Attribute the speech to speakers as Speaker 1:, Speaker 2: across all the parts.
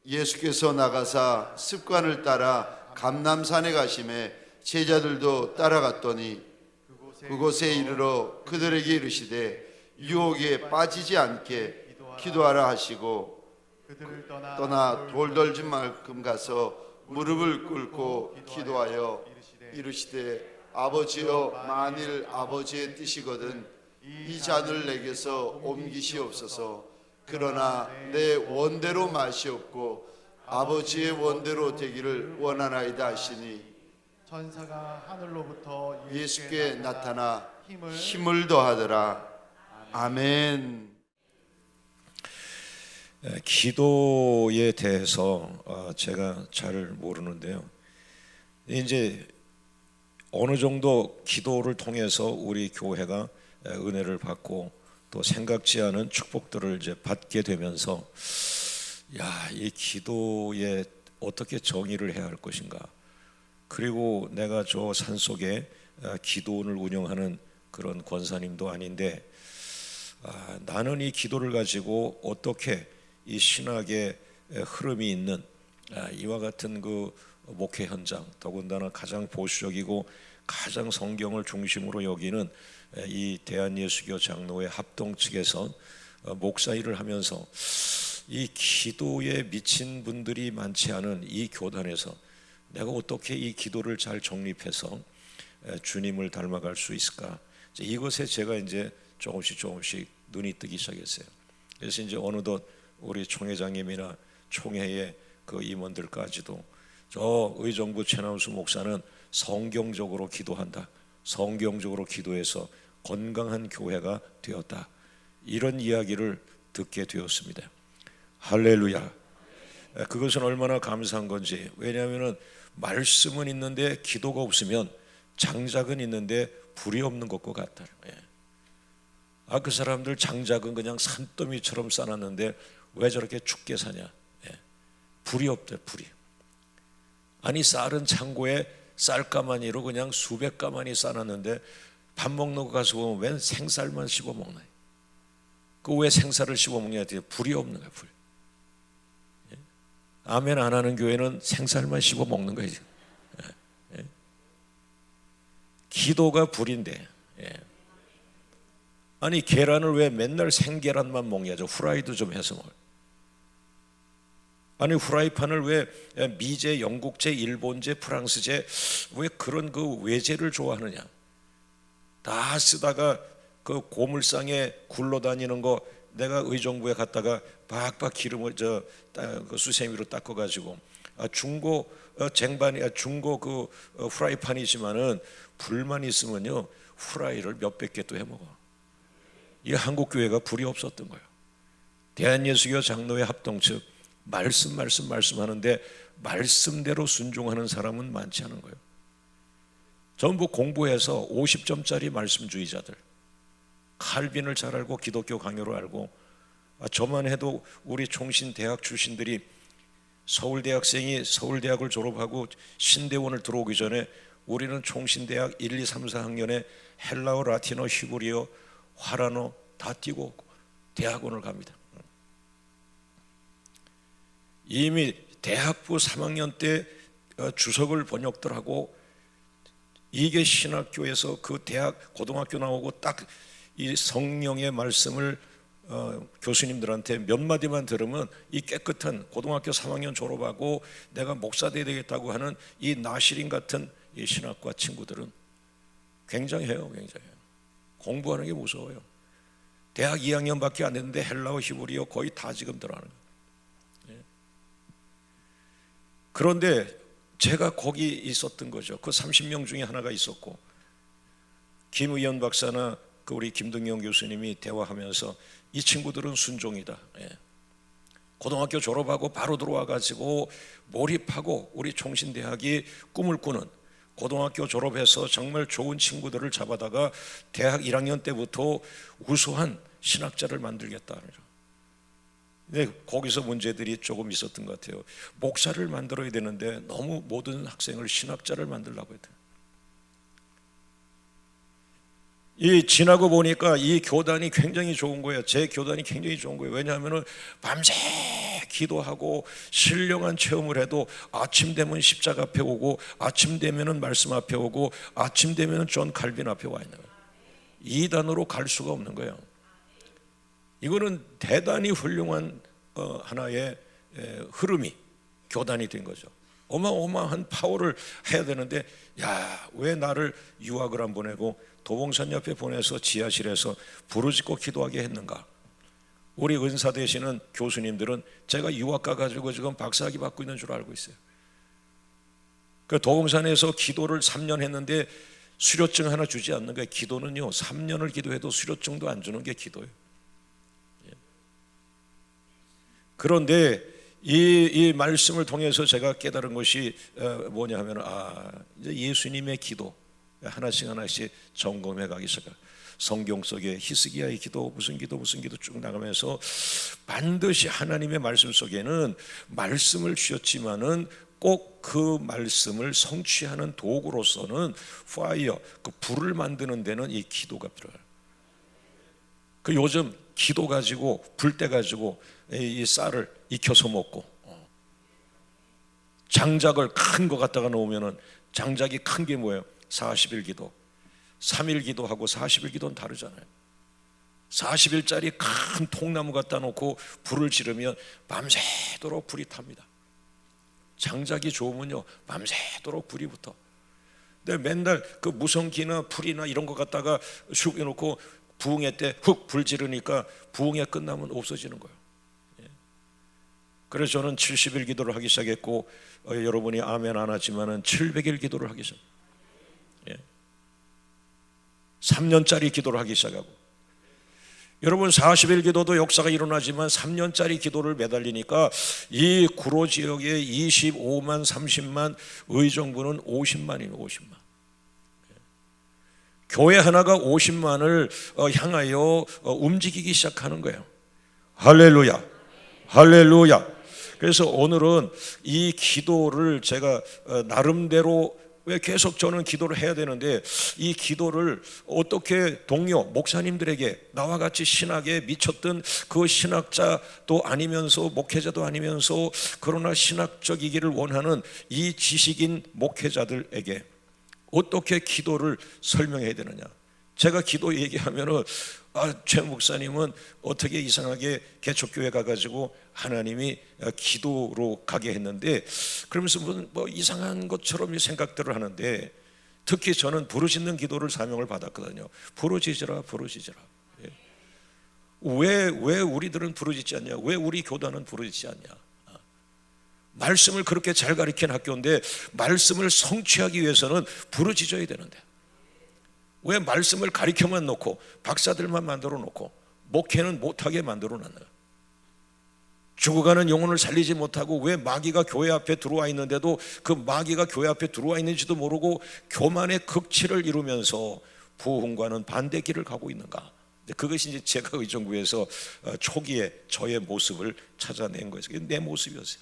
Speaker 1: 예수께서 나가사 습관을 따라 감람산에 가심에 제자들도 따라갔더니 그곳에 이르러 그들에게 이르시되 유혹에 빠지지 않게 기도하라 하시고
Speaker 2: 그들을
Speaker 1: 떠나 돌덜진 만큼 가서 무릎을 꿇고 기도하여 이르시되 아버지여, 만일 아버지의 뜻이거든 이 잔을 내게서 옮기시옵소서. 그러나 내 원대로 마시옵고 아버지의 원대로 되기를 원하나이다 하시니
Speaker 2: 천사가 하늘로부터
Speaker 1: 예수께 나타나 힘을 더하더라. 아멘.
Speaker 3: 기도에 대해서 제가 잘 모르는데요. 이제 어느 정도 기도를 통해서 우리 교회가 은혜를 받고 또 생각지 않은 축복들을 이제 받게 되면서 이 기도에 어떻게 정의를 해야 할 것인가. 그리고 내가 저 산속에 기도원을 운영하는 그런 권사님도 아닌데 나는 이 기도를 가지고 어떻게 이 신학의 흐름이 있는 이와 같은 그 목회 현장, 더군다나 가장 보수적이고 가장 성경을 중심으로 여기는 이 대한예수교 장로회 합동 측에서 목사 일을 하면서 이 기도에 미친 분들이 많지 않은 이 교단에서 내가 어떻게 이 기도를 잘 정립해서 주님을 닮아갈 수 있을까? 이것에 제가 이제 조금씩 눈이 뜨기 시작했어요. 그래서 이제 어느덧 우리 총회장님이나 총회의 그 임원들까지도 저 의정부 최남수 목사는 성경적으로 기도한다. 성경적으로 기도해서 건강한 교회가 되었다. 이런 이야기를 듣게 되었습니다. 할렐루야. 그것은 얼마나 감사한 건지. 왜냐하면 말씀은 있는데 기도가 없으면 장작은 있는데 불이 없는 것과 같다. 그 사람들 장작은 그냥 산더미처럼 쌓았는데 왜 저렇게 춥게 사냐? 불이 없대, 불이. 아니 쌀은 창고에 쌀가마니로 그냥 수백 가마니 쌓았는데 밥 먹는 거 가서 보면 웬 생쌀만 씹어 먹나? 그 왜 생쌀을 씹어 먹냐? 불이 없는 거야, 불. 아멘 안 하는 교회는 생쌀만 씹어 먹는 거예요. 기도가 불인데. 아니 계란을 왜 맨날 생계란만 먹냐? 저 후라이드 좀 해서 먹어요. 아니 후라이팬을 왜 미제, 영국제, 일본제, 프랑스제 왜 그런 그 외제를 좋아하느냐? 다 쓰다가 그 고물상에 굴러다니는 거 내가 의정부에 갔다가 박박 기름을 그 수세미로 닦아가지고 중고 쟁반이 중고 그 후라이팬이지만은 불만 있으면요 후라이를 몇백 개 또 해 먹어. 이 한국 교회가 불이 없었던 거예요. 대한예수교 장로회 합동 측 말씀하는데 말씀대로 순종하는 사람은 많지 않은 거예요. 전부 공부해서 50점짜리 말씀주의자들, 칼빈을 잘 알고 기독교 강요를 알고 저만 해도 우리 총신대학 출신들이 서울대학생이 서울대학을 졸업하고 신대원을 들어오기 전에 우리는 총신대학 1, 2, 3, 4학년에 헬라어, 라틴어, 히브리어, 화란어 다 띄고 대학원을 갑니다. 이미 대학부 3학년 때 주석을 번역들 하고 이게 신학교에서 그 대학 고등학교 나오고 딱 이 성령의 말씀을 교수님들한테 몇 마디만 들으면 이 깨끗한 고등학교 3학년 졸업하고 내가 목사 돼야 되겠다고 하는 이 나시린 같은 이 신학과 친구들은 굉장해요. 공부하는 게 무서워요. 대학 2학년밖에 안 됐는데 헬라어, 히브리어 거의 다 지금 들어가는 거예요. 그런데 제가 거기 있었던 거죠. 그 30명 중에 하나가 있었고 김의연 박사나 그 우리 김등영 교수님이 대화하면서 이 친구들은 순종이다. 고등학교 졸업하고 바로 들어와가지고 몰입하고 우리 총신대학이 꿈을 꾸는 고등학교 졸업해서 정말 좋은 친구들을 잡아다가 대학 1학년 때부터 우수한 신학자를 만들겠다. 근데 거기서 문제들이 조금 있었던 것 같아요. 목사를 만들어야 되는데 너무 모든 학생을 신학자를 만들려고 했대요. 이 지나고 보니까 이 교단이 굉장히 좋은 거예요. 제 교단이 굉장히 좋은 거예요. 왜냐하면 밤새 기도하고 신령한 체험을 해도 아침 되면 십자가 앞에 오고, 아침 되면은 말씀 앞에 오고, 아침 되면은 존 칼빈 앞에 와 있는 거예요. 이단으로 갈 수가 없는 거예요. 이거는 대단히 훌륭한 하나의 흐름이 교단이 된 거죠. 어마어마한 파워를 해야 되는데, 야, 왜 나를 유학을 안 보내고 도봉산 옆에 보내서 지하실에서 부르짖고 기도하게 했는가? 우리 은사 되시는 교수님들은 제가 유학 가가지고 지금 박사학위 받고 있는 줄 알고 있어요. 그 도봉산에서 기도를 3년 했는데 수료증 하나 주지 않는 거예요. 기도는요, 3년을 기도해도 수료증도 안 주는 게 기도예요. 그런데 이 말씀을 통해서 제가 깨달은 것이 뭐냐 하면, 이제 예수님의 기도 하나씩 하나씩 점검해 가기 시작해요. 성경 속에 히스기야의 기도, 무슨 기도 쭉 나가면서 반드시 하나님의 말씀 속에는 말씀을 주셨지만은 꼭 그 말씀을 성취하는 도구로서는 파이어, 그 불을 만드는 데는 이 기도가 필요해요. 그 요즘 기도 가지고 불때 가지고 이 쌀을 익혀서 먹고, 장작을 큰 거 갖다가 놓으면은 장작이 큰 게 뭐예요? 40일 기도. 3일 기도하고 40일 기도는 다르잖아요. 40일짜리 큰 통나무 갖다 놓고 불을 지르면 밤새도록 불이 탑니다. 장작이 좋으면요, 밤새도록 불이 붙어. 근데 맨날 그 무성기나 풀이나 이런 거 갖다가 슉 해놓고 부흥회 때 훅 불 지르니까 부흥회 끝나면 없어지는 거예요. 그래서 저는 70일 기도를 하기 시작했고, 여러분이 아멘 안 하지만은 700일 기도를 하기 시작. 3년짜리 기도를 하기 시작하고, 여러분 40일 기도도 역사가 일어나지만 3년짜리 기도를 매달리니까 이 구로 지역에 25만 30만, 의정부는 50만이에요. 50만. 교회 하나가 50만을 향하여 움직이기 시작하는 거예요. 할렐루야, 할렐루야. 그래서 오늘은 이 기도를 제가 나름대로, 왜 계속 저는 기도를 해야 되는데, 이 기도를 어떻게 동료 목사님들에게, 나와 같이 신학에 미쳤던 그 신학자도 아니면서 목회자도 아니면서 그러나 신학적이기를 원하는 이 지식인 목회자들에게 어떻게 기도를 설명해야 되느냐. 제가 기도 얘기하면은, 최 목사님은 어떻게 이상하게 개척교회 가가지고 하나님이 기도로 가게 했는데, 그러면서 뭐 이상한 것처럼 생각들을 하는데, 특히 저는 부르짖는 기도를 사명을 받았거든요. 부르짖으라, 부르짖으라. 왜 우리들은 부르짖지 않냐? 왜 우리 교단은 부르짖지 않냐? 말씀을 그렇게 잘 가르친 학교인데 말씀을 성취하기 위해서는 부르짖어야 되는데, 왜 말씀을 가르쳐만 놓고 박사들만 만들어 놓고 목회는 못하게 만들어 놨나? 죽어가는 영혼을 살리지 못하고 왜 마귀가 교회 앞에 들어와 있는데도 그 마귀가 교회 앞에 들어와 있는지도 모르고 교만의 극치를 이루면서 부흥과는 반대 길을 가고 있는가? 그것이 이제 제가 의정부에서 초기에 저의 모습을 찾아낸 거예요. 그게 내 모습이었어요.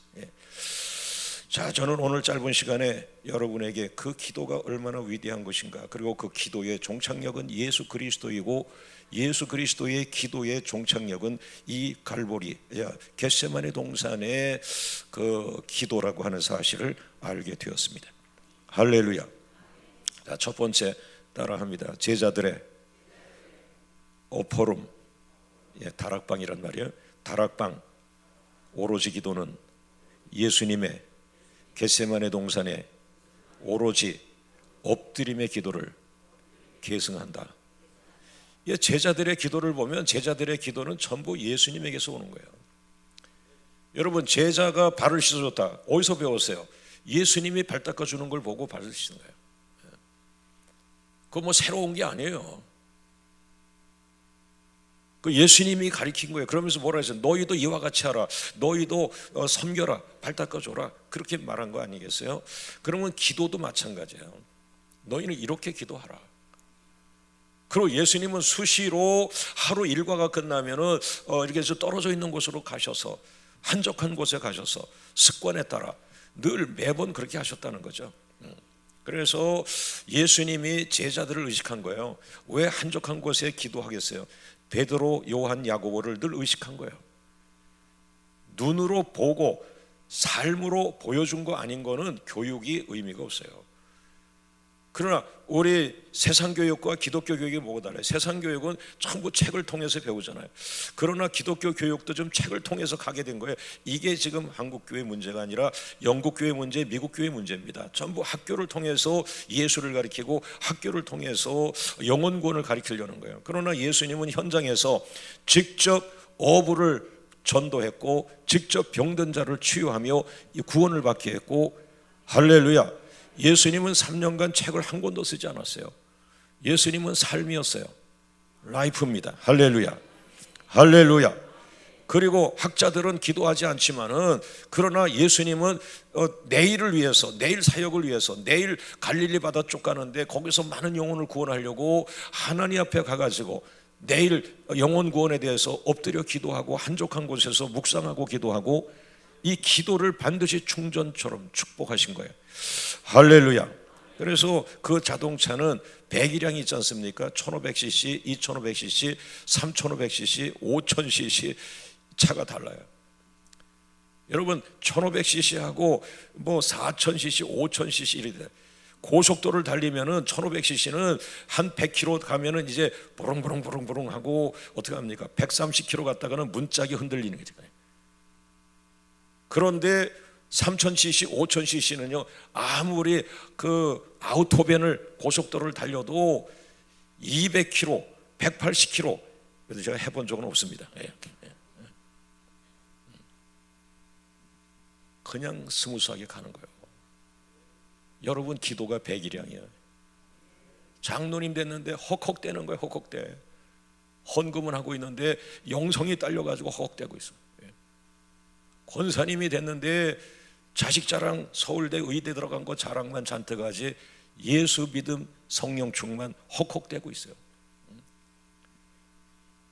Speaker 3: 자, 저는 오늘 짧은 시간에 여러분에게 그 기도가 얼마나 위대한 것인가, 그리고 그 기도의 종착역은 예수 그리스도이고, 예수 그리스도의 기도의 종착역은 이 갈보리 겟세마네 동산의 그 기도라고 하는 사실을 알게 되었습니다. 할렐루야. 자, 첫 번째 따라합니다. 제자들의 오포럼, 다락방이란 말이에요. 다락방, 오로지 기도는 예수님의 겟세마네 동산의 오로지 엎드림의 기도를 계승한다. 제자들의 기도를 보면 제자들의 기도는 전부 예수님에게서 오는 거예요. 여러분, 제자가 발을 씻어줬다. 어디서 배웠어요? 예수님이 발 닦아주는 걸 보고 발을 씻는 거예요. 그거 뭐 새로운 게 아니에요. 그 예수님이 가르친 거예요. 그러면서 뭐라 했어요? 너희도 이와 같이 하라. 너희도 섬겨라. 발 닦아줘라. 그렇게 말한 거 아니겠어요? 그러면 기도도 마찬가지예요. 너희는 이렇게 기도하라. 그리고 예수님은 수시로 하루 일과가 끝나면은 이렇게 해서 떨어져 있는 곳으로 가셔서, 한적한 곳에 가셔서 습관에 따라 늘 매번 그렇게 하셨다는 거죠. 그래서 예수님이 제자들을 의식한 거예요. 왜 한적한 곳에 기도하겠어요? 베드로, 요한, 야고보를 늘 의식한 거예요. 눈으로 보고 삶으로 보여준 거 아닌 거는 교육이 의미가 없어요. 그러나 우리 세상 교육과 기독교 교육이 뭐가 달라요? 세상 교육은 전부 책을 통해서 배우잖아요. 그러나 기독교 교육도 좀 책을 통해서 가게 된 거예요. 이게 지금 한국 교회 문제가 아니라 영국 교회 문제, 미국 교회 문제입니다. 전부 학교를 통해서 예수를 가리키고 학교를 통해서 영혼 구원을 가리키려는 거예요. 그러나 예수님은 현장에서 직접 어부를 전도했고 직접 병든 자를 치유하며 구원을 받게 했고, 할렐루야. 예수님은 3년간 책을 한 권도 쓰지 않았어요. 예수님은 삶이었어요. 라이프입니다. 할렐루야. 할렐루야. 그리고 학자들은 기도하지 않지만은, 그러나 예수님은 내일을 위해서, 내일 사역을 위해서, 내일 갈릴리 바다 쪽 가는데 거기서 많은 영혼을 구원하려고 하나님 앞에 가가지고 내일 영혼 구원에 대해서 엎드려 기도하고 한적한 곳에서 묵상하고 기도하고, 이 기도를 반드시 충전처럼 축복하신 거예요. 할렐루야. 그래서 그 자동차는 배기량이 있지 않습니까? 1500cc, 2500cc, 3500cc, 5000cc 차가 달라요. 여러분 1500cc하고 뭐 4000cc, 5000cc 이래 돼요. 고속도로를 달리면은 1500cc는 한 100km 가면은 이제 부릉부릉 하고 어떻게 합니까? 130km 갔다가는 문짝이 흔들리는 거죠. 그런데 3000cc, 5000cc는요, 아무리 그 아우토벤을 고속도로를 달려도 200km, 180km, 그래서 제가 해본 적은 없습니다. 그냥 스무스하게 가는 거예요. 여러분 기도가 배기량이에요. 장로님 됐는데 헉헉대는 거예요. 헉헉대. 헌금은 하고 있는데 영성이 딸려가지고 헉헉대고 있어요. 권사님이 됐는데 자식 자랑, 서울대 의대 들어간 거 자랑만 잔뜩 하지 예수 믿음 성령 충만 헉헉대고 있어요.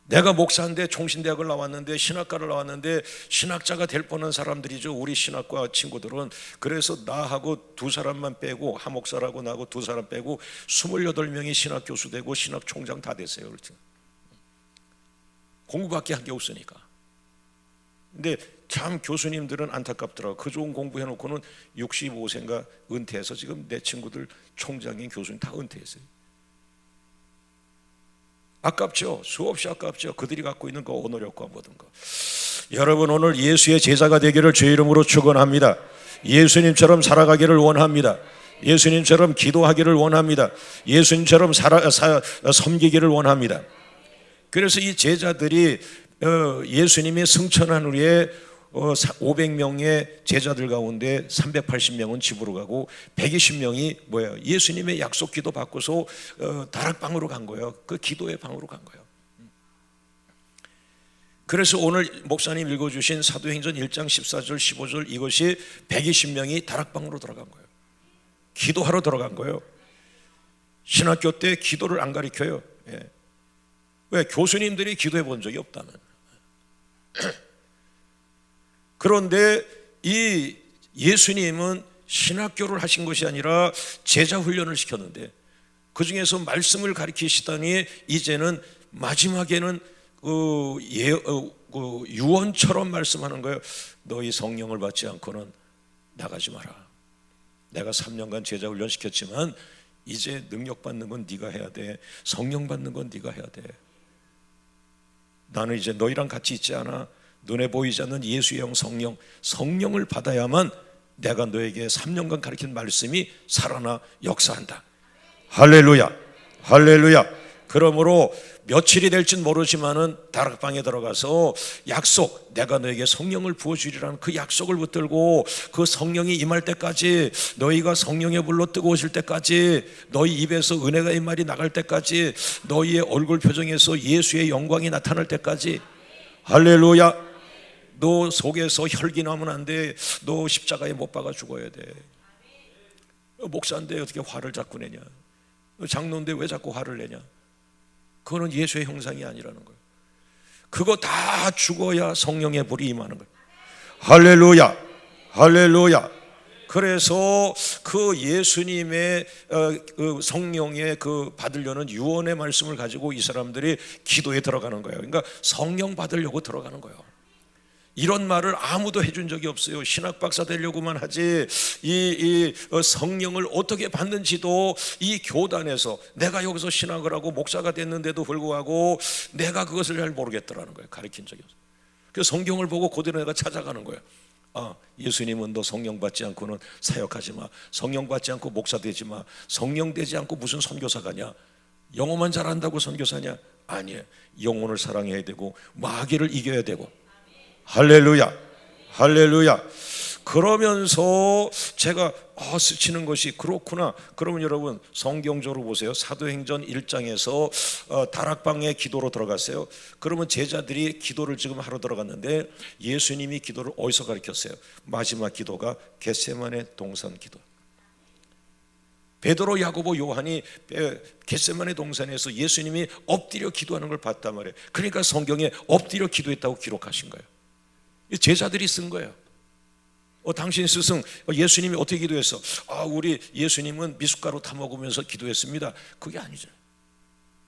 Speaker 3: 내가 목사인데 총신대학을 나왔는데 신학과를 나왔는데 신학자가 될 뻔한 사람들이죠. 우리 신학과 친구들은. 그래서 나하고 두 사람만 빼고, 하 목사라고 나하고 두 사람 빼고 28명이 신학 교수 되고 신학 총장 다 됐어요. 그렇죠? 공부밖에 한 게 없으니까. 근데 참 교수님들은 안타깝더라고요. 그 좋은 공부해 놓고는 65세인가 은퇴해서 지금 내 친구들 총장인 교수님 다 은퇴했어요. 아깝죠. 수없이 아깝죠. 그들이 갖고 있는 그 언어력과 모든 거. 여러분 오늘 예수의 제자가 되기를 주의 이름으로 축원합니다. 예수님처럼 살아가기를 원합니다. 예수님처럼 기도하기를 원합니다. 예수님처럼 섬기기를 원합니다. 그래서 이 제자들이 예수님이 승천한 후에 500명의 제자들 가운데 380명은 집으로 가고 120명이 뭐예요? 예수님의 약속 기도 받고서 다락방으로 간 거예요. 그 기도의 방으로 간 거예요. 그래서 오늘 목사님 읽어주신 사도행전 1장 14절 15절 이것이 120명이 다락방으로 들어간 거예요. 기도하러 들어간 거예요. 신학교 때 기도를 안 가르쳐요. 왜? 교수님들이 기도해 본 적이 없다는. 그런데 이 예수님은 신학교를 하신 것이 아니라 제자 훈련을 시켰는데, 그 중에서 말씀을 가르치시다니 이제는 마지막에는 유언처럼 말씀하는 거예요. 너희 성령을 받지 않고는 나가지 마라. 내가 3년간 제자 훈련 시켰지만 이제 능력 받는 건 네가 해야 돼. 성령 받는 건 네가 해야 돼. 나는 이제 너희랑 같이 있지 않아. 눈에 보이지 않는 예수의 영 성령을 받아야만 내가 너에게 3년간 가르친 말씀이 살아나 역사한다. 할렐루야. 할렐루야. 그러므로 며칠이 될진 모르지만은 다락방에 들어가서 약속, 내가 너에게 성령을 부어주리라는 그 약속을 붙들고 그 성령이 임할 때까지, 너희가 성령의 불로 뜨거우실 때까지, 너희 입에서 은혜가 이 말이 나갈 때까지, 너희의 얼굴 표정에서 예수의 영광이 나타날 때까지. 할렐루야. 너 속에서 혈기 나면 안 돼. 너 십자가에 못 박아 죽어야 돼. 목사인데 어떻게 화를 자꾸 내냐? 장로인데 왜 자꾸 화를 내냐? 그거는 예수의 형상이 아니라는 거예요. 그거 다 죽어야 성령의 불이 임하는 거예요. 할렐루야. 할렐루야. 그래서 그 예수님의 그 성령의 그 받으려는 유언의 말씀을 가지고 이 사람들이 기도에 들어가는 거예요. 그러니까 성령 받으려고 들어가는 거예요. 이런 말을 아무도 해준 적이 없어요. 신학 박사 되려고만 하지 이 성령을 어떻게 받는지도 이 교단에서, 내가 여기서 신학을 하고 목사가 됐는데도 불구하고 내가 그것을 잘 모르겠더라는 거예요. 가르친 적이 없어요. 그래서 성경을 보고 그대로 내가 찾아가는 거예요. 예수님은 너 성령 받지 않고는 사역하지 마, 성령 받지 않고 목사 되지 마, 성령 되지 않고 무슨 선교사가냐, 영어만 잘한다고 선교사냐? 아니에요. 영혼을 사랑해야 되고 마귀를 이겨야 되고. 할렐루야, 할렐루야. 그러면서 제가 스치는 것이 그렇구나. 그러면 여러분 성경적으로 보세요. 사도행전 1장에서 다락방에 기도로 들어갔어요. 그러면 제자들이 기도를 지금 하러 들어갔는데 예수님이 기도를 어디서 가르쳤어요? 마지막 기도가 겟세마네 동산 기도. 베드로, 야고보, 요한이 겟세마네 동산에서 예수님이 엎드려 기도하는 걸 봤단 말이에요. 그러니까 성경에 엎드려 기도했다고 기록하신 거예요. 제자들이 쓴 거예요. 당신 스승 예수님이 어떻게 기도했어? 우리 예수님은 미숫가루 타 먹으면서 기도했습니다. 그게 아니죠.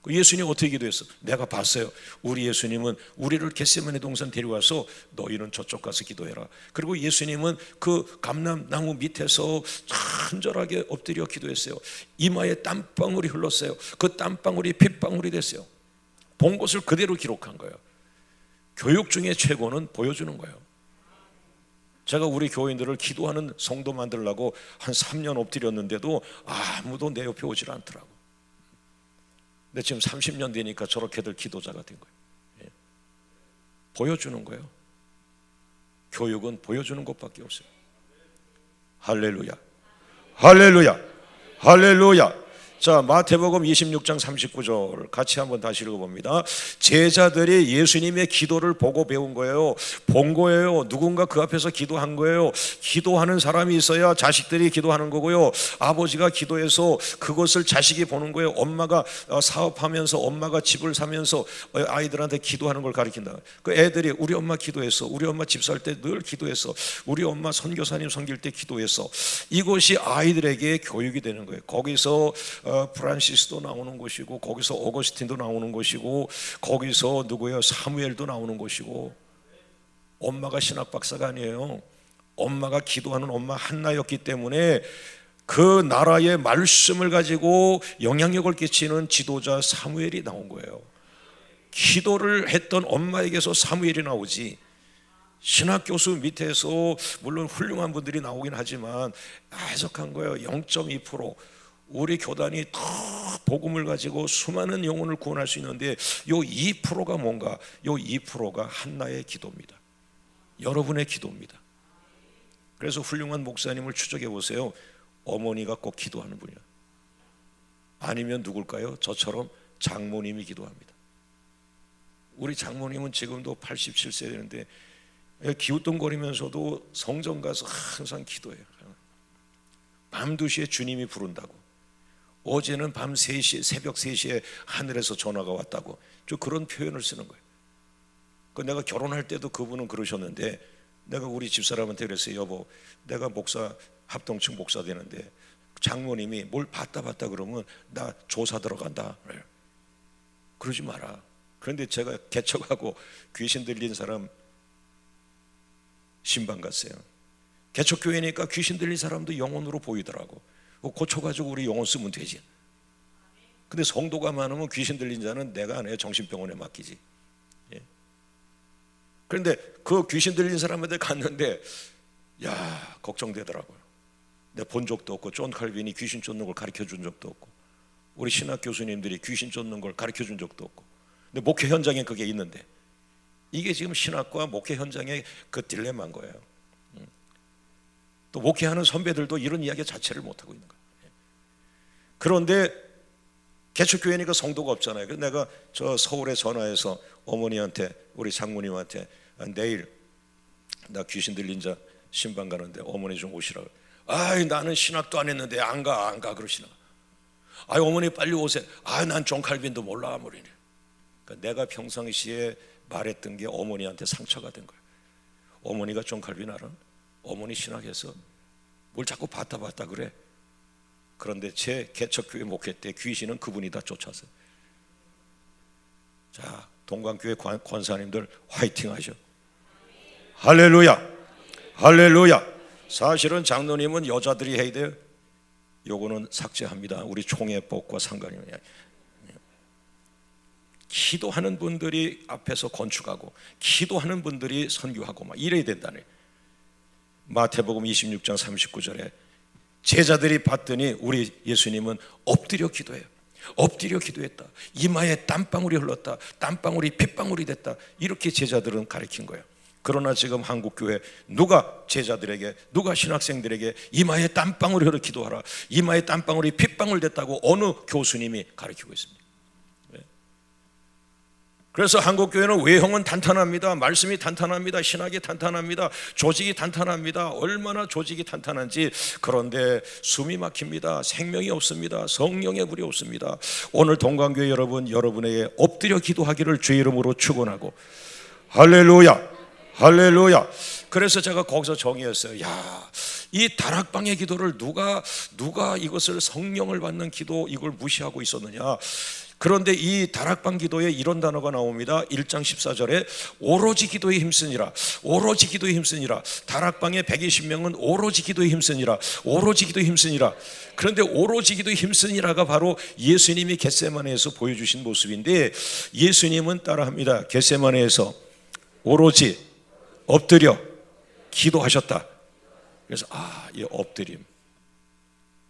Speaker 3: 예수님 어떻게 기도했어? 내가 봤어요. 우리 예수님은 우리를 겟세마네 동산 데려와서 너희는 저쪽 가서 기도해라. 그리고 예수님은 그 감람나무 밑에서 간절하게 엎드려 기도했어요. 이마에 땀방울이 흘렀어요. 그 땀방울이 핏방울이 됐어요. 본 것을 그대로 기록한 거예요. 교육 중에 최고는 보여주는 거예요. 제가 우리 교인들을 기도하는 성도 만들려고 한 3년 엎드렸는데도 아무도 내 옆에 오질 않더라고. 근데 지금 30년 되니까 저렇게들 기도자가 된 거예요. 보여주는 거예요. 교육은 보여주는 것밖에 없어요. 할렐루야, 할렐루야, 할렐루야. 자, 마태복음 26장 39절 같이 한번 다시 읽어봅니다. 제자들이 예수님의 기도를 보고 배운 거예요. 본 거예요. 누군가 그 앞에서 기도한 거예요. 기도하는 사람이 있어야 자식들이 기도하는 거고요. 아버지가 기도해서 그것을 자식이 보는 거예요. 엄마가 사업하면서, 엄마가 집을 사면서 아이들한테 기도하는 걸 가르친다. 그 애들이 우리 엄마 기도했어, 우리 엄마 집 살 때 늘 기도했어, 우리 엄마 선교사님 섬길 때 기도했어. 이것이 아이들에게 교육이 되는 거예요. 거기서 프란시스도 나오는 것이고, 거기서 어거스틴도 나오는 것이고, 거기서 누구예요? 사무엘도 나오는 것이고. 엄마가 신학 박사가 아니에요. 엄마가 기도하는 엄마 한나였기 때문에 그 나라의 말씀을 가지고 영향력을 끼치는 지도자 사무엘이 나온 거예요. 기도를 했던 엄마에게서 사무엘이 나오지, 신학 교수 밑에서 물론 훌륭한 분들이 나오긴 하지만 해석한 거예요. 0.2%. 우리 교단이 더 복음을 가지고 수많은 영혼을 구원할 수 있는데 요 2%가 뭔가? 요 2%가 한나의 기도입니다. 여러분의 기도입니다. 그래서 훌륭한 목사님을 추적해 보세요. 어머니가 꼭 기도하는 분이야. 아니면 누굴까요? 저처럼 장모님이 기도합니다. 우리 장모님은 지금도 87세 되는데 기웃동거리면서도 성전 가서 항상 기도해요. 밤 2시에 주님이 부른다고. 어제는 밤 3시, 새벽 3시에 하늘에서 전화가 왔다고. 저 그런 표현을 쓰는 거예요. 내가 결혼할 때도 그분은 그러셨는데, 내가 우리 집사람한테 그랬어요. 여보, 내가 목사, 합동층 목사 되는데 장모님이 뭘 봤다 그러면 나 조사 들어간다. 그러지 마라. 그런데 제가 개척하고 귀신 들린 사람 신방 갔어요. 개척교회니까 귀신 들린 사람도 영혼으로 보이더라고. 고쳐가지고 우리 영혼 쓰면 되지. 근데 성도가 많으면 귀신 들린 자는 내가 안 해요. 정신병원에 맡기지. 그런데 그 귀신 들린 사람한테 갔는데 걱정되더라고요. 내가 본 적도 없고, 존 칼빈이 귀신 쫓는 걸 가르쳐 준 적도 없고, 우리 신학 교수님들이 귀신 쫓는 걸 가르쳐 준 적도 없고. 근데 목회 현장에 그게 있는데, 이게 지금 신학과 목회 현장의 그 딜레마인 거예요. 또 목회하는 선배들도 이런 이야기 자체를 못하고 있는 거예요. 그런데 개척교회니까 성도가 없잖아요. 그래서 내가 저 서울에 전화해서 어머니한테, 우리 장모님한테 내일 나 귀신 들린 자 신방 가는데 어머니 좀 오시라고. 나는 신학도 안 했는데 안 가 그러시나. 어머니 빨리 오세요. 난 존 칼빈도 몰라 아무리네. 그러니까 내가 평상시에 말했던 게 어머니한테 상처가 된 거예요. 어머니가 존 칼빈 알아? 어머니 신학에서 뭘 자꾸 봤다 그래. 그런데 제 개척교회 목회 때 귀신은 그분이 다 쫓았어요. 자, 동강교회 권사님들 화이팅 하셔. 할렐루야, 할렐루야. 사실은 장로님은 여자들이 해야 돼요. 요거는 삭제합니다. 우리 총회법과 상관이 없어요. 기도하는 분들이 앞에서 건축하고 기도하는 분들이 선교하고 막 이래야 된다네. 마태복음 26장 39절에 제자들이 봤더니 우리 예수님은 엎드려 기도해요. 엎드려 기도했다. 이마에 땀방울이 흘렀다. 땀방울이 핏방울이 됐다. 이렇게 제자들은 가르친 거예요. 그러나 지금 한국교회 누가 제자들에게, 누가 신학생들에게 이마에 땀방울이 흘러 기도하라, 이마에 땀방울이 핏방울 됐다고 어느 교수님이 가르치고 있습니다. 그래서 한국교회는 외형은 탄탄합니다. 말씀이 탄탄합니다. 신학이 탄탄합니다. 조직이 탄탄합니다. 얼마나 조직이 탄탄한지. 그런데 숨이 막힙니다. 생명이 없습니다. 성령의 불이 없습니다. 오늘 동강교회 여러분, 여러분에게 엎드려 기도하기를 주의 이름으로 축원하고, 할렐루야, 할렐루야. 그래서 제가 거기서 정의했어요. 야, 이 다락방의 기도를 누가 이것을 성령을 받는 기도, 이걸 무시하고 있었느냐. 그런데 이 다락방 기도에 이런 단어가 나옵니다. 1장 14절에 오로지 기도에 힘쓰니라, 오로지 기도에 힘쓰니라. 다락방의 120명은 오로지 기도에 힘쓰니라, 오로지 기도에 힘쓰니라. 그런데 오로지 기도에 힘쓰니라가 바로 예수님이 겟세마네에서 보여주신 모습인데, 예수님은 따라합니다. 겟세마네에서 오로지 엎드려 기도하셨다. 그래서 이 엎드림,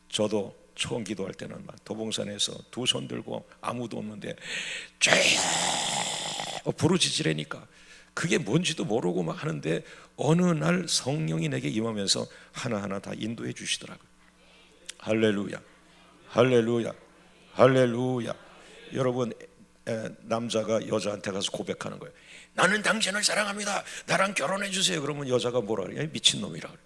Speaker 3: 저도 처음 기도할 때는 막 도봉산에서 두 손 들고 아무도 없는데 쫙 부르짖으라니까 그게 뭔지도 모르고 막 하는데, 어느 날 성령이 내게 임하면서 하나하나 다 인도해 주시더라고요. 할렐루야, 할렐루야, 할렐루야. 여러분, 남자가 여자한테 가서 고백하는 거예요. 나는 당신을 사랑합니다. 나랑 결혼해 주세요. 그러면 여자가 뭐라 그래요? 미친놈이라 그래요.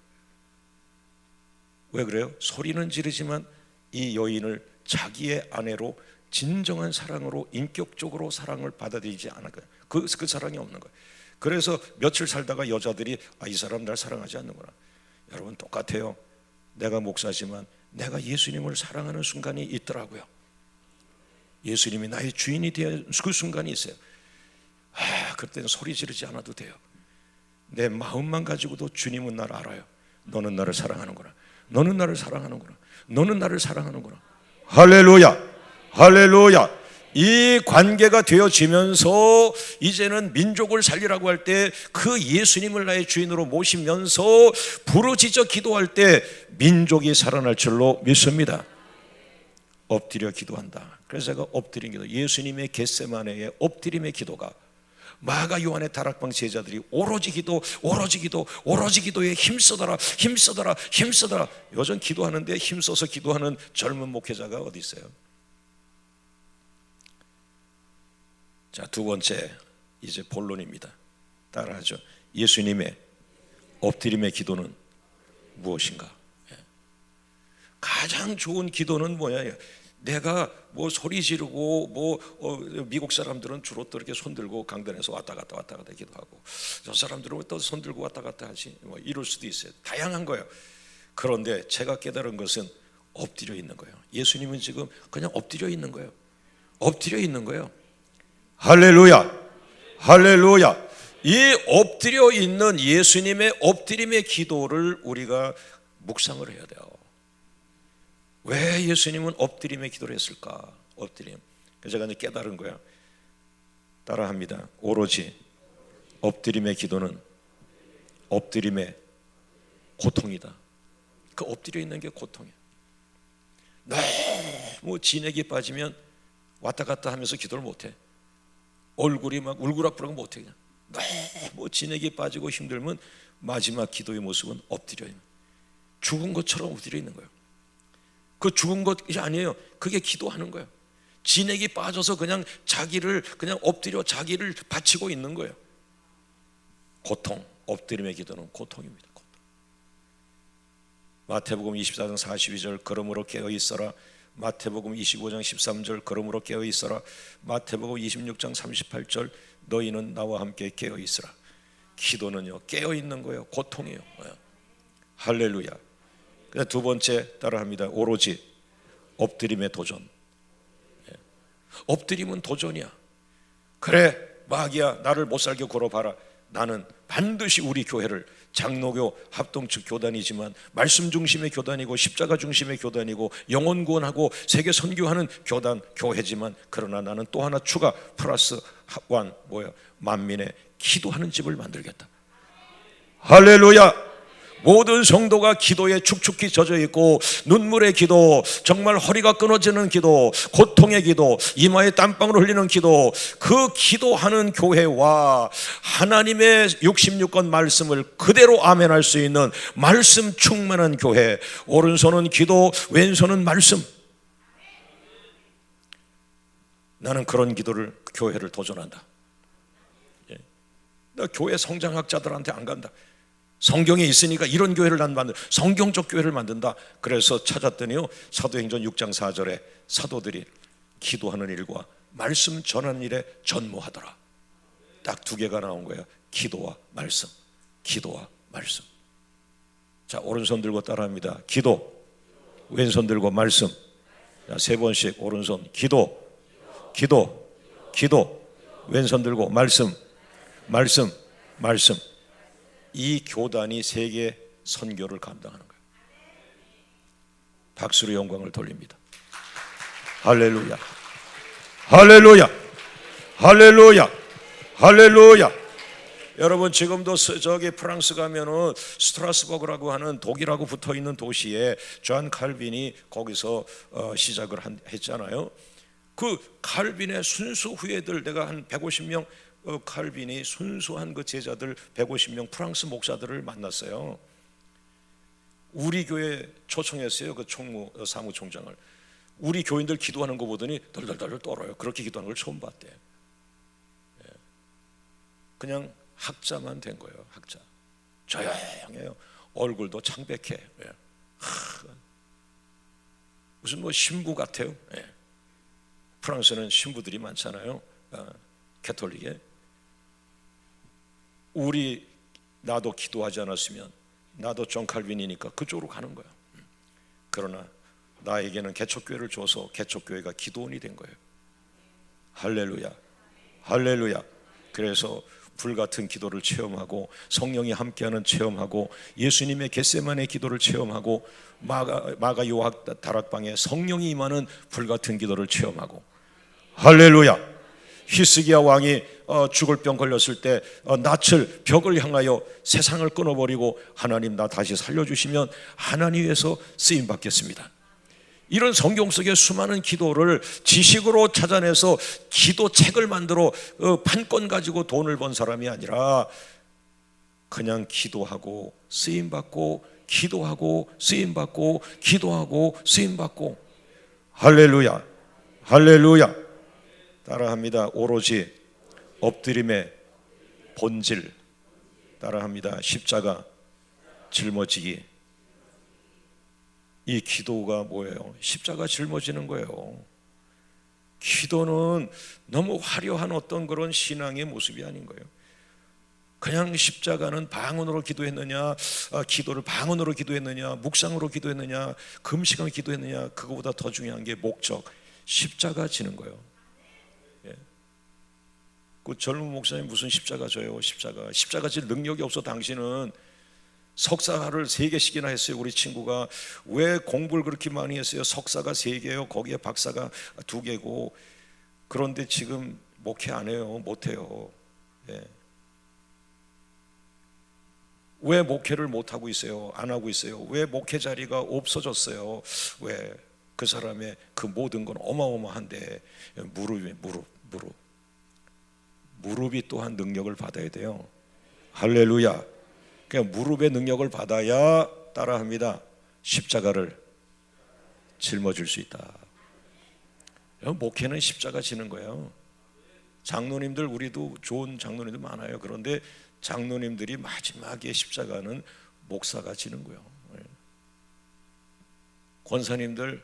Speaker 3: 왜 그래요? 소리는 지르지만 이 여인을 자기의 아내로 진정한 사랑으로, 인격적으로 사랑을 받아들이지 않은 거예요. 그 사랑이 없는 거예요. 그래서 며칠 살다가 여자들이 이 사람 날 사랑하지 않는구나. 여러분, 똑같아요. 내가 목사지만 내가 예수님을 사랑하는 순간이 있더라고요. 예수님이 나의 주인이 되는 그 순간이 있어요. 그때는 소리 지르지 않아도 돼요. 내 마음만 가지고도 주님은 나를 알아요. 너는 나를 사랑하는구나. 너는 나를 사랑하는구나. 너는 나를 사랑하는구나. 할렐루야, 할렐루야. 이 관계가 되어지면서 이제는 민족을 살리라고 할 때 그 예수님을 나의 주인으로 모시면서 부르짖어 기도할 때 민족이 살아날 줄로 믿습니다. 엎드려 기도한다. 그래서 제가 엎드린 기도, 예수님의 겟세마네의 엎드림의 기도가 마가 요한의 다락방 제자들이 오로지 기도, 오로지 기도, 오로지 기도에 힘쓰더라, 힘쓰더라, 힘쓰더라. 요즘 기도하는데 힘써서 기도하는 젊은 목회자가 어디 있어요? 자, 두 번째, 이제 본론입니다. 따라하죠. 예수님의 엎드림의 기도는 무엇인가? 가장 좋은 기도는 뭐야? 내가 뭐 소리 지르고 미국 사람들은 주로 또 이렇게 손 들고 강단에서 왔다 갔다 기도하고, 저 사람들은 또 손 들고 왔다 갔다 하지, 뭐 이럴 수도 있어요. 다양한 거예요. 그런데 제가 깨달은 것은 엎드려 있는 거예요. 예수님은 지금 그냥 엎드려 있는 거예요. 엎드려 있는 거예요. 할렐루야, 할렐루야. 이 엎드려 있는 예수님의 엎드림의 기도를 우리가 묵상을 해야 돼요. 왜 예수님은 엎드림의 기도를 했을까? 엎드림. 그래서 제가 이제 깨달은 거야. 따라합니다. 오로지 엎드림의 기도는 엎드림의 고통이다. 그 엎드려 있는 게 고통이야. 너무 진액이 빠지면 왔다 갔다 하면서 기도를 못해. 얼굴이 막 울그락부락 못해. 그냥 너무 진액이 빠지고 힘들면 마지막 기도의 모습은 엎드려 있는, 죽은 것처럼 엎드려 있는 거예요. 그 죽은 것이 아니에요. 그게 기도하는 거예요. 진액이 빠져서 그냥 자기를 그냥 엎드려 자기를 바치고 있는 거예요. 고통, 엎드림의 기도는 고통입니다. 고통. 마태복음 24장 42절 그러므로 깨어 있어라. 마태복음 25장 13절 그러므로 깨어 있어라. 마태복음 26장 38절 너희는 나와 함께 깨어 있으라. 기도는요, 깨어 있는 거예요. 고통이에요. 할렐루야. 두 번째 따라합니다. 오로지 엎드림의 도전. 엎드림은 도전이야. 그래, 마귀야, 나를 못살게 굴어봐라. 나는 반드시 우리 교회를, 장로교 합동측 교단이지만 말씀 중심의 교단이고 십자가 중심의 교단이고 영혼 구원하고 세계 선교하는 교단, 교회지만, 그러나 나는 또 하나 추가 플러스 원, 만민의 기도하는 집을 만들겠다. 할렐루야. 모든 성도가 기도에 축축히 젖어 있고, 눈물의 기도, 정말 허리가 끊어지는 기도, 고통의 기도, 이마에 땀방울 흘리는 기도, 그 기도하는 교회와 하나님의 66권 말씀을 그대로 아멘할 수 있는 말씀 충만한 교회. 오른손은 기도, 왼손은 말씀. 나는 그런 기도를, 교회를 도전한다. 나 교회 성장학자들한테 안 간다. 성경에 있으니까 이런 교회를 난 만든, 성경적 교회를 만든다. 그래서 찾았더니요, 사도행전 6장 4절에 사도들이 기도하는 일과 말씀 전하는 일에 전무하더라. 딱 두 개가 나온 거예요. 기도와 말씀, 기도와 말씀. 자, 오른손 들고 따라합니다. 기도, 왼손 들고 말씀. 자, 세 번씩 오른손. 기도, 기도, 기도, 왼손 들고 말씀, 말씀, 말씀. 이 교단이 세계 선교를 감당하는 거예요. 박수로 영광을 돌립니다. 할렐루야, 할렐루야, 할렐루야, 할렐루야. 여러분, 지금도 저기 프랑스 가면은 스트라스버그라고 하는 독일하고 붙어있는 도시에 존 칼빈이 거기서 시작을 했잖아요. 그 칼빈의 순수 후예들, 내가 한 150명 칼빈이 순수한 그 제자들 150명 프랑스 목사들을 만났어요. 우리 교회 초청했어요. 그 사무총장을. 우리 교인들 기도하는 거 보더니 덜덜덜 떨어요. 그렇게 기도하는 걸 처음 봤대. 그냥 학자만 된 거예요. 학자. 조용해요. 얼굴도 창백해. 무슨 신부 같아요. 프랑스는 신부들이 많잖아요. 캐톨릭에. 나도 기도하지 않았으면, 나도 존 칼빈이니까 그쪽으로 가는 거야. 그러나 나에게는 개척교회를 줘서 개척교회가 기도원이 된 거예요. 할렐루야, 할렐루야. 그래서 불같은 기도를 체험하고, 성령이 함께하는 체험하고, 예수님의 겟세마네 기도를 체험하고, 마가 요학 다락방에 성령이 임하는 불같은 기도를 체험하고. 할렐루야. 히스기야 왕이 죽을 병 걸렸을 때 낯을 벽을 향하여 세상을 끊어버리고, 하나님 나 다시 살려주시면 하나님 위해서 쓰임 받겠습니다. 이런 성경 속의 수많은 기도를 지식으로 찾아내서 기도책을 만들어 판권 가지고 돈을 번 사람이 아니라, 그냥 기도하고 쓰임 받고, 기도하고 쓰임 받고, 기도하고 쓰임 받고. 할렐루야, 할렐루야. 따라합니다. 오로지 엎드림의 본질. 따라합니다. 십자가 짊어지기. 이 기도가 뭐예요? 십자가 짊어지는 거예요. 기도는 너무 화려한 어떤 그런 신앙의 모습이 아닌 거예요. 그냥 십자가는 방언으로 기도했느냐, 기도를 방언으로 기도했느냐, 묵상으로 기도했느냐, 금식하며 기도했느냐, 그거보다 더 중요한 게 목적, 십자가 지는 거예요. 그 젊은 목사님 무슨 십자가 져요? 십자가 질 능력이 없어. 당신은 석사를 3개씩이나 했어요. 우리 친구가. 왜 공부를 그렇게 많이 했어요? 석사가 3개요. 거기에 박사가 2개고. 그런데 지금 목회 안 해요. 못 해요. 왜 목회를 못 하고 있어요? 안 하고 있어요? 왜 목회 자리가 없어졌어요? 왜? 그 사람의 그 모든 건 어마어마한데, 무릎이 또한 능력을 받아야 돼요. 할렐루야. 그냥 무릎의 능력을 받아야, 따라합니다, 십자가를 짊어질 수 있다. 목회는 십자가 지는 거예요. 장로님들, 우리도 좋은 장로님들 많아요. 그런데 장로님들이 마지막에 십자가는 목사가 지는 거예요. 권사님들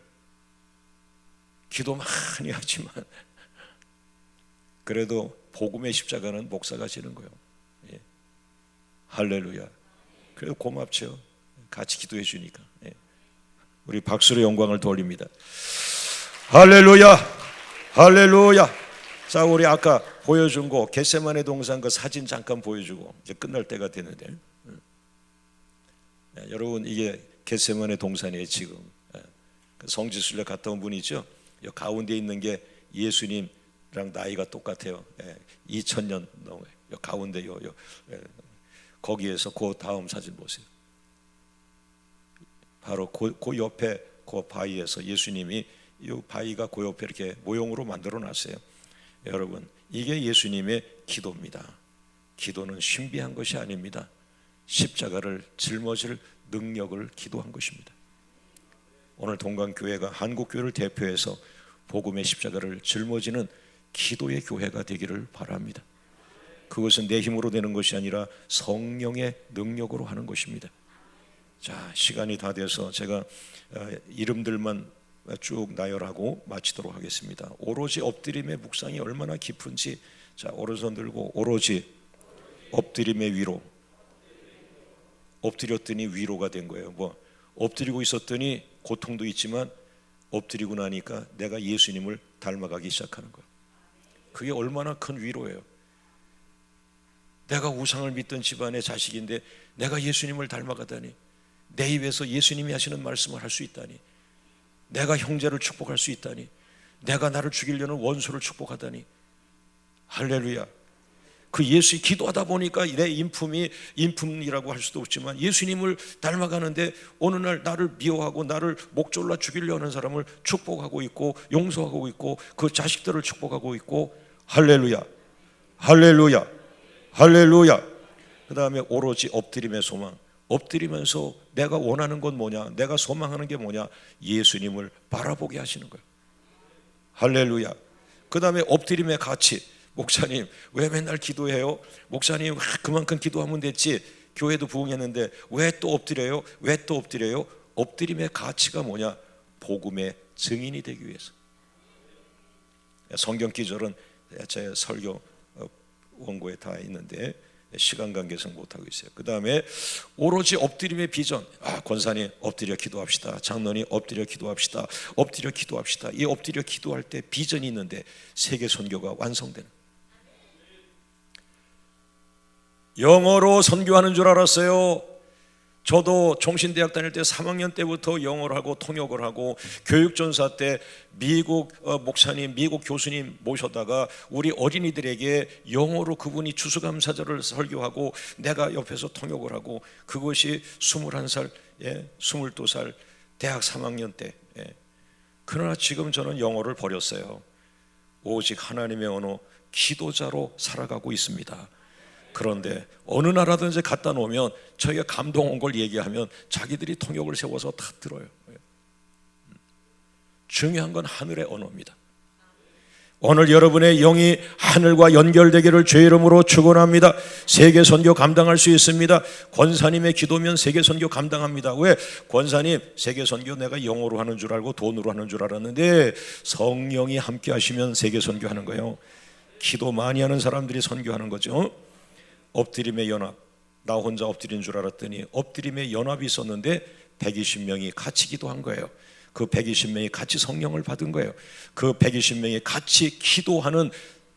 Speaker 3: 기도 많이 하지만 그래도 복음의 십자가는 목사가 지는 거예요. 할렐루야. 그래도 고맙죠. 같이 기도해 주니까. 우리 박수로 영광을 돌립니다. 할렐루야, 할렐루야. 자, 우리 아까 보여준 거 겟세마네 동산 그 사진 잠깐 보여주고 이제 끝날 때가 됐는데, 여러분 이게 겟세마네 동산이에요. 지금 성지순례 갔다 온 분이 있죠. 이 가운데 있는 게 예수님이랑 나이가 똑같아요. 2000년 넘어요. 요 가운데 거기에서 그 다음 사진 보세요. 바로 그 옆에 그 바위에서 예수님이, 이 바위가 그 옆에 이렇게 모형으로 만들어 놨어요. 여러분, 이게 예수님의 기도입니다. 기도는 신비한 것이 아닙니다. 십자가를 짊어질 능력을 기도한 것입니다. 오늘 동강교회가 한국교회를 대표해서 복음의 십자가를 짊어지는 기도의 교회가 되기를 바랍니다. 그것은 내 힘으로 되는 것이 아니라 성령의 능력으로 하는 것입니다. 자, 시간이 다 돼서 제가 이름들만 쭉 나열하고 마치도록 하겠습니다. 오로지 엎드림의 묵상이 얼마나 깊은지, 자, 오른손 들고 오로지 엎드림의 위로. 엎드렸더니 위로가 된 거예요. 뭐 엎드리고 있었더니 고통도 있지만 엎드리고 나니까 내가 예수님을 닮아가기 시작하는 거예요. 그게 얼마나 큰 위로예요. 내가 우상을 믿던 집안의 자식인데 내가 예수님을 닮아가다니, 내 입에서 예수님이 하시는 말씀을 할 수 있다니, 내가 형제를 축복할 수 있다니, 내가 나를 죽이려는 원수를 축복하다니. 할렐루야. 그 예수 기도하다 보니까 내 인품이라고 할 수도 없지만 예수님을 닮아가는데 어느 날 나를 미워하고 나를 목 졸라 죽이려 하는 사람을 축복하고 있고 용서하고 있고 그 자식들을 축복하고 있고. 할렐루야, 할렐루야, 할렐루야. 그 다음에 오로지 엎드림의 소망. 엎드리면서 내가 원하는 건 뭐냐, 내가 소망하는 게 뭐냐, 예수님을 바라보게 하시는 거예요. 할렐루야. 그 다음에 엎드림의 가치. 목사님 왜 맨날 기도해요? 목사님 그만큼 기도하면 됐지, 교회도 부흥했는데 왜 또 엎드려요? 왜 또 엎드려요? 엎드림의 가치가 뭐냐? 복음의 증인이 되기 위해서. 성경 기절은 제 설교 원고에 다 있는데 시간 관계상 못하고 있어요. 그 다음에 오로지 엎드림의 비전. 권사님 엎드려 기도합시다. 장로님 엎드려 기도합시다. 엎드려 기도합시다. 이 엎드려 기도할 때 비전이 있는데 세계 선교가 완성되는. 영어로 선교하는 줄 알았어요. 저도 종신대학 다닐 때 3학년 때부터 영어를 하고 통역을 하고 교육전사 때 미국 목사님, 미국 교수님 모셔다가 우리 어린이들에게 영어로 그분이 추수감사절을 설교하고 내가 옆에서 통역을 하고, 그것이 21살, 22살 대학 3학년 때. 그러나 지금 저는 영어를 버렸어요. 오직 하나님의 언어 기도자로 살아가고 있습니다. 그런데 어느 나라든지 갖다 놓으면 저희가 감동 온 걸 얘기하면 자기들이 통역을 세워서 다 들어요. 중요한 건 하늘의 언어입니다. 오늘 여러분의 영이 하늘과 연결되기를 주의 이름으로 축원합니다. 세계 선교 감당할 수 있습니다. 권사님의 기도면 세계 선교 감당합니다. 왜? 권사님 세계 선교 내가 영어로 하는 줄 알고 돈으로 하는 줄 알았는데 성령이 함께 하시면 세계 선교하는 거예요. 기도 많이 하는 사람들이 선교하는 거죠. 엎드림의 연합. 나 혼자 엎드린 줄 알았더니 엎드림의 연합이 있었는데 120명이 같이 기도한 거예요. 그 120명이 같이 성령을 받은 거예요. 그 120명이 같이 기도하는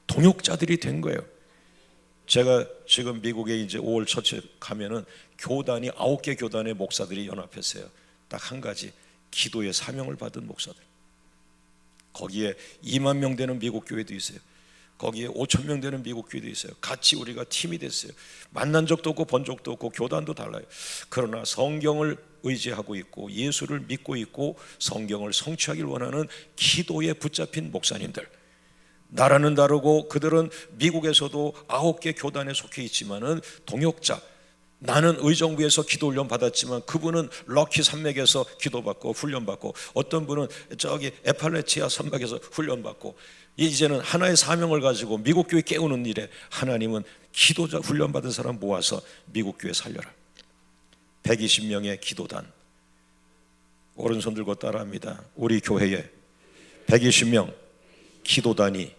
Speaker 3: 동역자들이 된 거예요. 제가 지금 미국에 이제 5월 첫째 가면은 교단이 9개 교단의 목사들이 연합했어요. 딱 한 가지, 기도의 사명을 받은 목사들. 거기에 2만 명 되는 미국 교회도 있어요. 거기에 5천 명 되는 미국 교회도 있어요. 같이 우리가 팀이 됐어요. 만난 적도 없고 본 적도 없고 교단도 달라요. 그러나 성경을 의지하고 있고 예수를 믿고 있고 성경을 성취하길 원하는 기도에 붙잡힌 목사님들. 나라는 다르고 그들은 미국에서도 9개 교단에 속해 있지만은 동역자. 나는 의정부에서 기도 훈련 받았지만 그분은 럭키 산맥에서 기도받고 훈련받고, 어떤 분은 저기 에팔레치아 산맥에서 훈련받고, 이제는 하나의 사명을 가지고 미국 교회 깨우는 일에 하나님은 기도자 훈련받은 사람 모아서 미국 교회 살려라. 120명의 기도단. 오른손 들고 따라합니다. 우리 교회에 120명 기도단이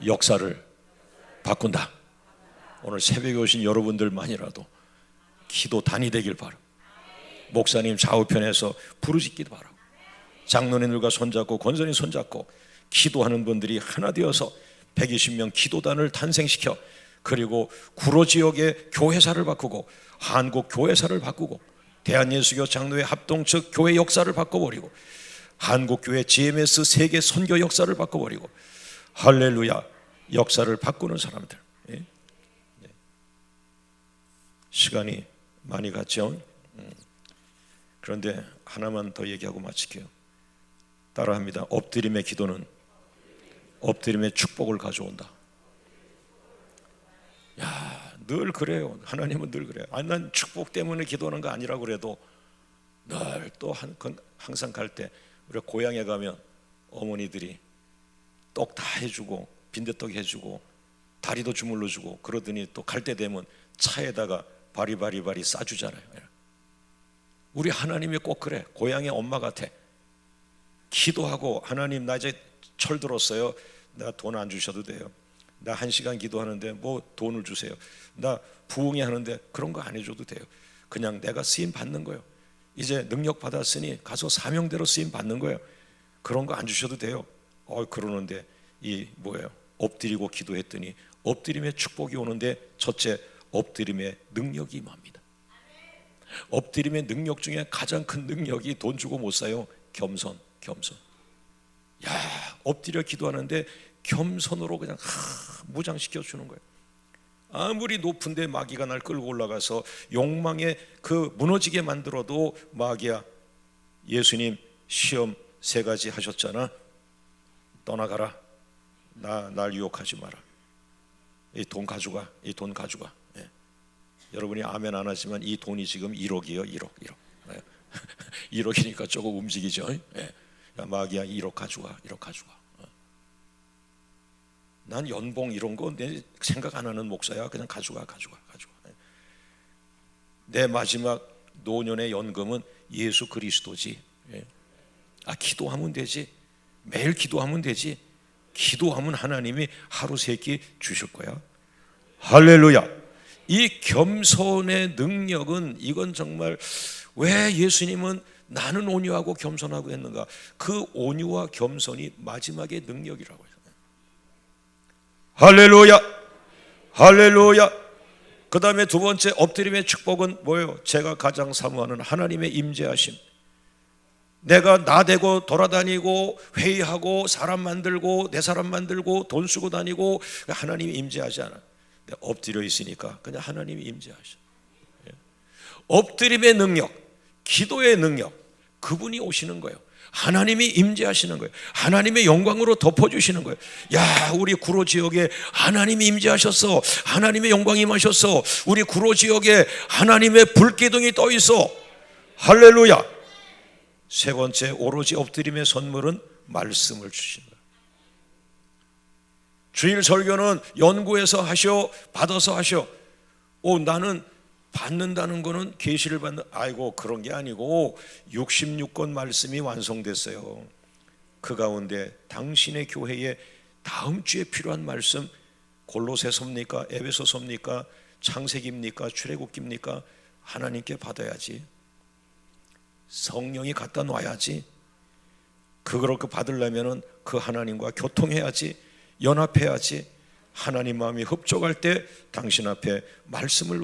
Speaker 3: 역사를 바꾼다. 오늘 새벽에 오신 여러분들만이라도 기도단이 되길 바라고, 목사님 좌우편에서 부르짖기도 바라고, 장로님들과 손잡고 권선이 손잡고 기도하는 분들이 하나 되어서 120명 기도단을 탄생시켜 그리고 구로 지역의 교회사를 바꾸고 한국 교회사를 바꾸고 대한예수교 장로회 합동측 교회 역사를 바꿔버리고 한국교회 GMS 세계 선교 역사를 바꿔버리고 할렐루야 역사를 바꾸는 사람들. 시간이 많이 갔죠. 그런데 하나만 더 얘기하고 마칠게요. 따라합니다. 엎드림의 기도는 엎드림의 축복을 가져온다. 야, 늘 그래요. 하나님은 늘 그래요. 아니, 난 축복 때문에 기도하는 거 아니라고 그래도 늘 또 항상 갈 때 우리 고향에 가면 어머니들이 떡 다 해주고 빈대떡 해주고 다리도 주물러 주고 그러더니 또 갈 때 되면 차에다가 바리바리 싸주잖아요. 우리 하나님이 꼭 그래. 고향의 엄마 같아. 기도하고 하나님 나 이제 철 들었어요. 나 돈 안 주셔도 돼요. 나 1시간 기도하는데 뭐 돈을 주세요. 나 부흥회 하는데 그런 거 안 해줘도 돼요. 그냥 내가 쓰임 받는 거예요. 이제 능력 받았으니 가서 사명대로 쓰임 받는 거예요. 그런 거 안 주셔도 돼요. 그러는데 이 뭐예요? 엎드리고 기도했더니 엎드림의 축복이 오는데 첫째 엎드림의 능력이 임합니다. 엎드림의 능력 중에 가장 큰 능력이 돈 주고 못 사요. 겸손. 야, 엎드려 기도하는데 겸손으로 그냥 무장시켜 주는 거예요. 아무리 높은데 마귀가 날 끌고 올라가서 욕망에 그 무너지게 만들어도 마귀야, 예수님 시험 3가지 하셨잖아. 떠나가라. 날 유혹하지 마라. 이 돈 가져가. 이 돈 가져가. 예. 여러분이 아멘 안 하지만 이 돈이 지금 1억이에요. 1억. 예. 1억이니까 조금 움직이죠. 예. 야, 마귀야 1억 가져가. 1억 가져가. 난 연봉 이런 거 내 생각 안 하는 목사야. 그냥 가져가. 내 마지막 노년의 연금은 예수 그리스도지. 기도하면 되지. 매일 기도하면 되지. 기도하면 하나님이 하루 3끼 주실 거야. 할렐루야. 이 겸손의 능력은 이건 정말 왜 예수님은 나는 온유하고 겸손하고 했는가? 그 온유와 겸손이 마지막의 능력이라고 해요. 할렐루야. 그 다음에 두 번째 엎드림의 축복은 뭐예요? 제가 가장 사모하는 하나님의 임재하심. 내가 나대고 돌아다니고 회의하고 사람 만들고 내 사람 만들고 돈 쓰고 다니고 하나님이 임재하지 않아. 내가 엎드려 있으니까 그냥 하나님이 임재하셔. 엎드림의 능력, 기도의 능력, 그분이 오시는 거예요. 하나님이 임재하시는 거예요. 하나님의 영광으로 덮어주시는 거예요. 야, 우리 구로 지역에 하나님이 임재하셨어. 하나님의 영광이 임하셨어. 우리 구로 지역에 하나님의 불기둥이 떠 있어. 할렐루야. 세 번째 오로지 엎드림의 선물은 말씀을 주시는 거예요. 주일 설교는 연구해서 하셔, 받아서 하셔. 나는 받는다는 거는 계시를 받는, 아이고 그런 게 아니고 66권 말씀이 완성됐어요. 그 가운데 당신의 교회에 다음 주에 필요한 말씀, 골로새서입니까? 에베소서입니까? 창세기입니까? 출애굽기입니까? 하나님께 받아야지. 성령이 갖다 놔야지. 그렇게 받으려면 그 하나님과 교통해야지. 연합해야지. 하나님 마음이 흡족할 때 당신 앞에 말씀을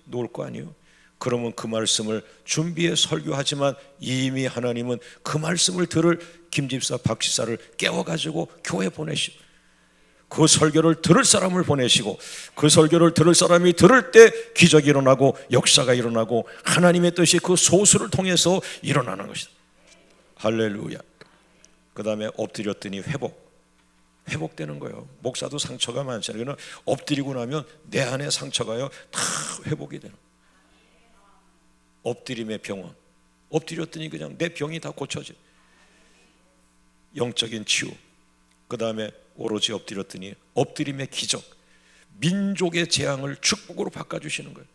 Speaker 3: 놓을 거 아니에요. 그러면 그 말씀을 준비해 설교하지만 이미 하나님은 그 말씀을 들을 김집사 박집사를 깨워가지고 교회 보내시고 그 설교를 들을 사람을 보내시고 그 설교를 들을 사람이 들을 때 기적이 일어나고 역사가 일어나고 하나님의 뜻이 그 소수를 통해서 일어나는 것이다. 할렐루야. 그 다음에 엎드렸더니 회복되는 거예요. 목사도 상처가 많잖아요. 그러나 엎드리고 나면 내 안에 상처가요 다 회복이 되는 거예요. 엎드림의 병원. 엎드렸더니 그냥 내 병이 다 고쳐져. 영적인 치유. 그 다음에 오로지 엎드렸더니 엎드림의 기적. 민족의 재앙을 축복으로 바꿔주시는 거예요.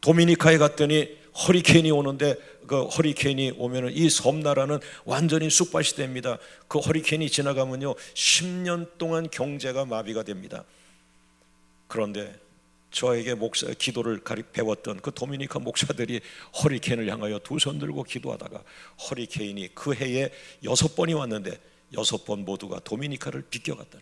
Speaker 3: 도미니카에 갔더니 허리케인이 오는데 그 허리케인이 오면은 이 섬나라는 완전히 쑥밭이 됩니다. 그 허리케인이 지나가면요 10년 동안 경제가 마비가 됩니다. 그런데 저에게 목사 기도를 배웠던 그 도미니카 목사들이 허리케인을 향하여 두 손 들고 기도하다가 허리케인이 그 해에 6번이 왔는데 6번 모두가 도미니카를 비껴갔다.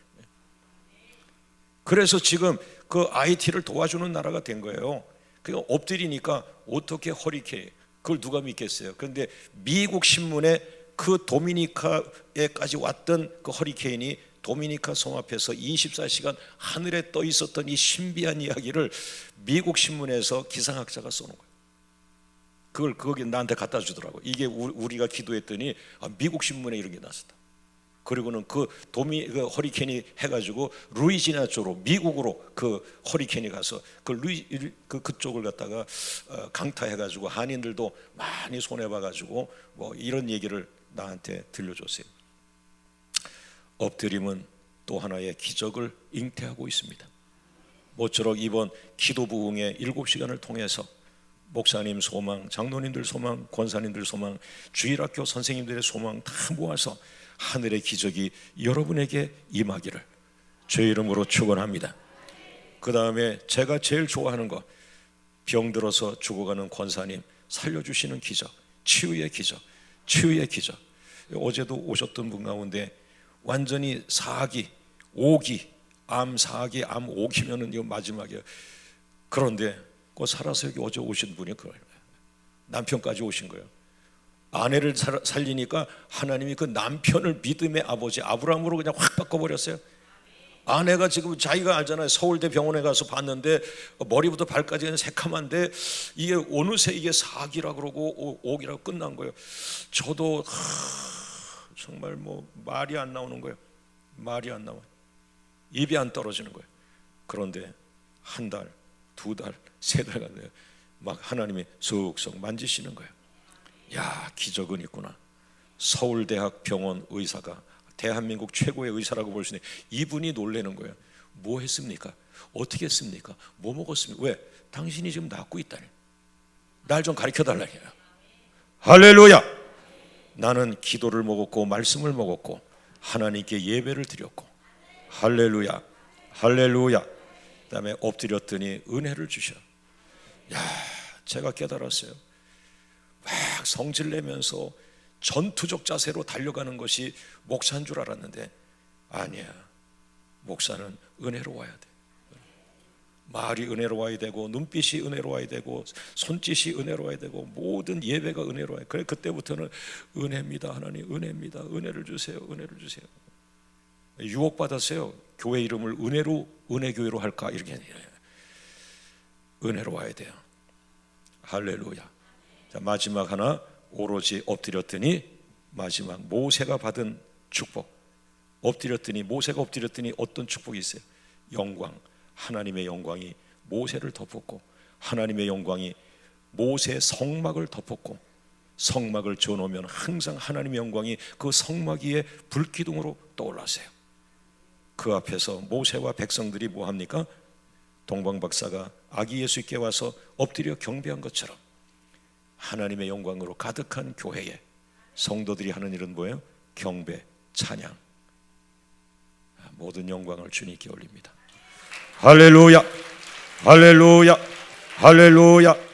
Speaker 3: 그래서 지금 그 IT를 도와주는 나라가 된 거예요. 그러니까 엎드리니까 어떻게 허리케인, 그걸 누가 믿겠어요? 그런데 미국 신문에 그 도미니카에까지 왔던 그 허리케인이 도미니카 섬 앞에서 24시간 하늘에 떠 있었던 이 신비한 이야기를 미국 신문에서 기상학자가 써놓은 거예요. 그걸 거기 나한테 갖다 주더라고. 이게 우리가 기도했더니 미국 신문에 이런 게 났었다. 그리고는 그 허리케인이 해가지고 루이지나 쪽으로 미국으로 그 허리케인이 가서 그쪽을 갖다가 강타해가지고 한인들도 많이 손해 봐가지고 뭐 이런 얘기를 나한테 들려줬어요. 엎드림은 또 하나의 기적을 잉태하고 있습니다. 모쪼록 이번 기도 부흥의 7시간을 통해서 목사님 소망, 장로님들 소망, 권사님들 소망, 주일학교 선생님들의 소망 다 모아서 하늘의 기적이 여러분에게 임하기를 주의 이름으로 축원합니다. 그 다음에 제가 제일 좋아하는 거, 병들어서 죽어가는 권사님 살려주시는 기적, 치유의 기적, 치유의 기적. 어제도 오셨던 분 가운데 완전히 4기, 5기, 암 4기, 암 5기면은 이거 마지막이에요. 그런데 그 살아서 여기 어제 오신 분이 그거예요. 남편까지 오신 거예요. 아내를 살리니까 하나님이 그 남편을 믿음의 아버지 아브라함으로 그냥 확 바꿔버렸어요. 아내가 지금 자기가 알잖아요. 서울대 병원에 가서 봤는데 머리부터 발까지는 새카만데 이게 어느새 이게 4기라 그러고 5기라고 끝난 거예요. 저도 정말 뭐 말이 안 나오는 거예요. 말이 안 나와요. 입이 안 떨어지는 거예요. 그런데 한 달, 2달, 3달 가네요. 막 하나님이 쑥쑥 만지시는 거예요. 야, 기적은 있구나. 서울대학 병원 의사가 대한민국 최고의 의사라고 볼 수 있는 이분이 놀라는 거예요. 뭐 했습니까? 어떻게 했습니까? 뭐 먹었습니까? 왜? 당신이 지금 낫고 있다니. 날 좀 가르쳐 달라니. 할렐루야. 나는 기도를 먹었고 말씀을 먹었고 하나님께 예배를 드렸고 할렐루야, 할렐루야. 그다음에 엎드렸더니 은혜를 주셔. 야, 제가 깨달았어요. 막 성질내면서 전투적 자세로 달려가는 것이 목사인 줄 알았는데 아니야. 목사는 은혜로 와야 돼. 말이 은혜로워야 되고 눈빛이 은혜로워야 되고 손짓이 은혜로워야 되고 모든 예배가 은혜로워야 돼. 그래 그때부터는 은혜입니다. 하나님 은혜입니다. 은혜를 주세요. 은혜를 주세요. 유혹받았어요. 교회 이름을 은혜교회로 할까 이렇게. 은혜로 와야 돼요. 할렐루야. 자, 마지막 하나, 오로지 엎드렸더니 마지막 모세가 받은 축복. 모세가 엎드렸더니 어떤 축복이 있어요? 영광, 하나님의 영광이 모세를 덮었고 하나님의 영광이 모세의 성막을 덮었고 성막을 지어놓으면 항상 하나님의 영광이 그 성막 위에 불기둥으로 떠올랐어요. 그 앞에서 모세와 백성들이 뭐합니까? 동방박사가 아기 예수께 와서 엎드려 경배한 것처럼 하나님의 영광으로 가득한 교회에 성도들이 하는 일은 뭐예요? 경배, 찬양. 모든 영광을 주님께 올립니다. 할렐루야, 할렐루야, 할렐루야.